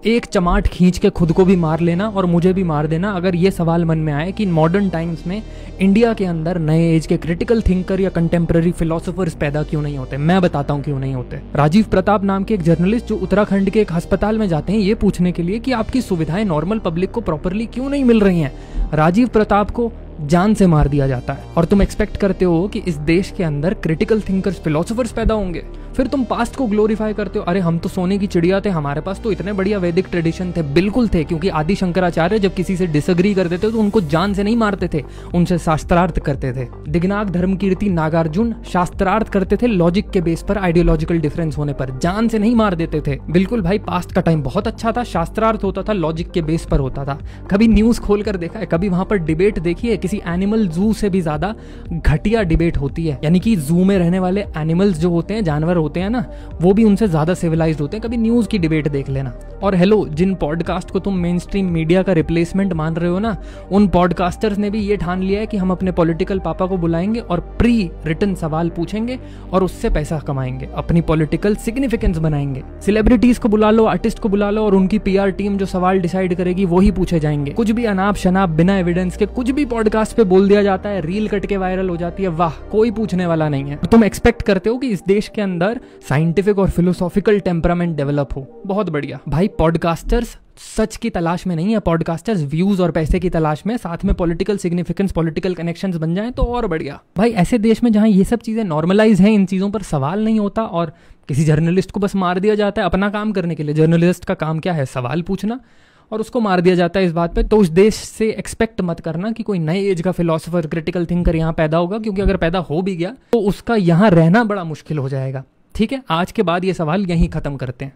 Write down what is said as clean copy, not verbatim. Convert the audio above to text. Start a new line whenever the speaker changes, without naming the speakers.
एक चमाट खींच के खुद को भी मार लेना और मुझे भी मार देना अगर ये सवाल मन में आए कि मॉडर्न टाइम्स में इंडिया के अंदर नए एज के क्रिटिकल थिंकर या कंटेम्प्रेरी फिलोसोफर्स पैदा क्यों नहीं होते। मैं बताता हूँ क्यों नहीं होते। राजीव प्रताप नाम के एक जर्नलिस्ट जो उत्तराखंड के एक अस्पताल में जाते हैं ये पूछने के लिए कि आपकी सुविधाएं नॉर्मल पब्लिक को प्रॉपरली क्यों नहीं मिल रही हैं, राजीव प्रताप को जान से मार दिया जाता है। और तुम एक्सपेक्ट करते हो कि इस देश के अंदर क्रिटिकल थिंकर्स फिलोसोफर्स पैदा होंगे। फिर तुम पास्ट को ग्लोरीफाई करते हो, अरे हम तो सोने की चिड़िया थे, हमारे पास तो इतने बढ़िया वैदिक ट्रेडिशन थे। बिल्कुल थे, क्योंकि आदि शंकराचार्य जब किसी से डिसएग्री करते थे तो उनको जान से नहीं मारते थे, उनसे शास्त्रार्थ करते थे। दिग्नाग धर्मकीर्ति नागार्जुन शास्त्रार्थ करते थे लॉजिक के बेस पर, आइडियोलॉजिकल डिफरेंस होने पर, जान से नहीं मार देते थे। बिल्कुल भाई, पास्ट का टाइम बहुत अच्छा था, शास्त्रार्थ होता था, लॉजिक के बेस पर होता था। कभी न्यूज खोल कर देखा है, कभी वहां पर डिबेट देखी है? किसी एनिमल जू से भी ज्यादा घटिया डिबेट होती है, यानी कि जू में रहने वाले एनिमल्स जो होते हैं, जानवर होते हैं ना, वो भी उनसे ज्यादा सिविलाइज्ड होते हैं। कभी न्यूज की डिबेट देख लेना। और हेलो, जिन पॉडकास्ट को तुम मेन स्ट्रीम मीडिया का रिप्लेसमेंट मान रहे हो ना, उन पॉडकास्टर्स ने भी ये ठान लिया है कि हम अपने पॉलिटिकल पापा को बुलाएंगे और प्री रिटन सवाल पूछेंगे और उससे पैसा कमाएंगे, अपनी पॉलिटिकल सिग्निफिकेंस बनाएंगे। सेलिब्रिटीज को बुला लो, आर्टिस्ट को बुला लो और उनकी पीआर टीम जो सवाल डिसाइड करेगी वही पूछे जाएंगे। कुछ भी अनाप शनाप बिना एविडेंस के कुछ भी पॉडकास्ट पे बोल दिया जाता है, रील कट के वायरल हो जाती है, वाह, कोई पूछने वाला नहीं है। तुम एक्सपेक्ट करते हो कि इस देश के अंदर साइंटिफिक और फिलोसॉफिकल टेम्परामेंट डेवलप हो। बहुत बढ़िया भाई, पॉडकास्टर्स सच की तलाश में नहीं है, पॉडकास्टर्स व्यूज और पैसे की तलाश में, साथ में पॉलिटिकल सिग्निफिकेंस, पॉलिटिकल कनेक्शंस बन जाएं तो और बढ़िया। भाई ऐसे देश में जहां ये सब चीजें नॉर्मलाइज हैं, इन चीजों पर सवाल नहीं होता और किसी जर्नलिस्ट को बस मार दिया जाता है अपना काम करने के लिए। जर्नलिस्ट का काम क्या है? सवाल पूछना, और उसको मार दिया जाता है इस बात पे। तो उस देश से एक्सपेक्ट मत करना कि कोई नए एज का फिलोसोफर, क्रिटिकल थिंकर यहाँ पैदा होगा, क्योंकि अगर पैदा हो भी गया तो उसका यहाँ रहना बड़ा मुश्किल हो जाएगा। ठीक है, आज के बाद ये सवाल यहीं खत्म करते हैं।